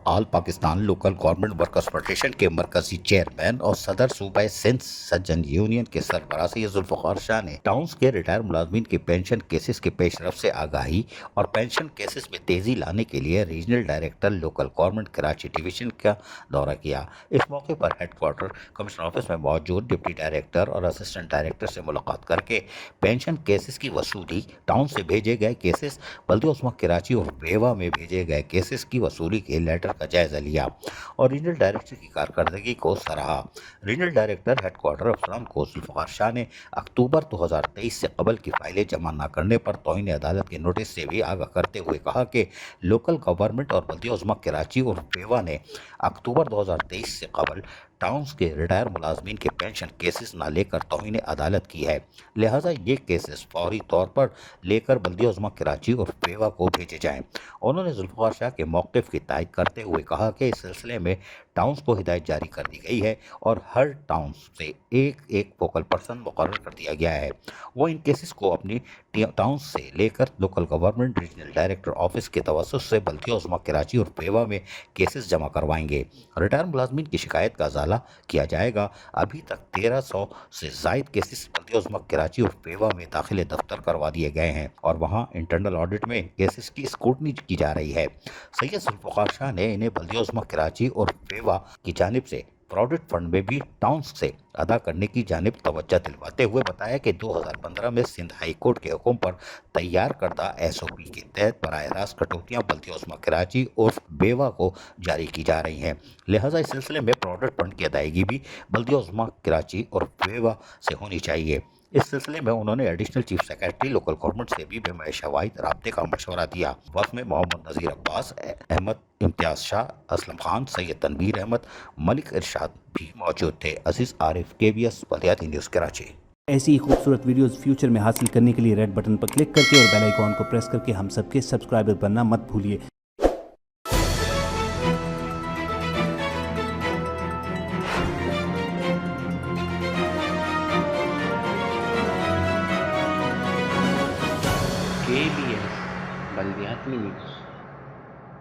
آل Pakistan local government workers federation کے مرکزی chairman اور صدر صوبہ سندھ سجن یونین کے سربراہ سید ذوالفقار شاہ نے ٹاؤنز کے ریٹائر ملازمین کے پینشن کیسز کے پیش رفت سے آگاہی اور پینشن کیسز میں تیزی لانے کے لیے regional director local government Karachi division کا دورہ کیا۔ اس موقع پر ہیڈ کوارٹر کمشنر آفس میں موجود ڈپٹی ڈائریکٹر اور اسسٹنٹ ڈائریکٹر سے ملاقات کر کے پینشن کیسز کی وصولی، ٹاؤن سے بھیجے گئے کیسز، بلدیہ عظمیٰ کراچی اور بیوا میں بھیجے گئے کیسز کی وصولی کے لیٹر کا جائزہ لیا اور ریجنل ڈائریکٹر کی کارکردگی کو سراہا۔ ریجنل ڈائریکٹر ہیڈ کوارٹر افسران کو ذوالفقار شاہ نے اکتوبر 2023 سے قبل کی فائلیں جمع نہ کرنے پر توہین عدالت کے نوٹس سے بھی آگاہ کرتے ہوئے کہا کہ لوکل گورنمنٹ اور بلدیہ عظمیٰ کراچی اور بیوا نے اکتوبر 2023 سے قبل ٹاؤنز کے ریٹائر ملازمین کے پینشن کیسز نہ لے کر توہین عدالت کی ہے، لہٰذا یہ کیسز فوری طور پر لے کر بلدیہ عظمیٰ کراچی اور بیوا کو بھیجے جائیں۔ انہوں نے ذوالفقار شاہ کے موقف کی تائید کرتے ہوئے کہا کہ اس سلسلے میں ٹاؤنز کو ہدایت جاری کر دی گئی ہے اور ہر ٹاؤنز سے ایک فوکل پرسن مقرر کر دیا گیا ہے، وہ ان کیسز کو اپنی ٹاؤنز سے لے کر local government regional director office کے توسط سے بلدیہ عظمیٰ کراچی اور بیوا میں کیسز جمع کروائیں گے۔ ریٹائر ملازمین کی شکایت کا ازالہ کیا جائے گا۔ ابھی تک 1300 سے زائد کیسز بلدیہ عظمیٰ کراچی اور بیوا میں داخل دفتر کروا دیے گئے ہیں اور وہاں انٹرنل آڈٹ میں کیسز کی اسکروٹنی کی جا رہی ہے۔ سید ذوالفقار شاہ نے انہیں بلدیہ عظمیٰ کراچی اور بیوا کی جانب سے پروویڈنٹ فنڈ میں بھی ٹاؤنز سے ادا کرنے کی جانب توجہ دلواتے ہوئے بتایا کہ 2015 میں سندھ ہائی کورٹ کے حکم پر تیار کردہ SOP کے تحت براہ راست کٹوتیاں بلدیہ عظمیٰ کراچی اور بیوا کو جاری کی جا رہی ہیں، لہٰذا اس سلسلے میں پروویڈنٹ فنڈ کی ادائیگی بھی بلدیہ عظمیٰ کراچی اور بیوا سے ہونی چاہیے۔ اس سلسلے میں انہوں نے additional chief secretary local government سے بھی بے شواہد رابطے کا مشورہ دیا۔ وفد میں محمد نذیر عباس، احمد امتیاز شاہ، اسلم خان، سید تنویر احمد، ملک ارشاد بھی موجود تھے۔ عزیز عارف، KBS بلدیاتی نیوز کراچی۔ ایسی ہی خوبصورت ویڈیوز فیوچر میں حاصل کرنے کے لیے ریڈ بٹن پر کلک کر کے اور بیل آئیکن کو پریس کر کے ہم سب کے سبسکرائبر بننا مت بھولیے۔ KBS بلدیاتی نیوز۔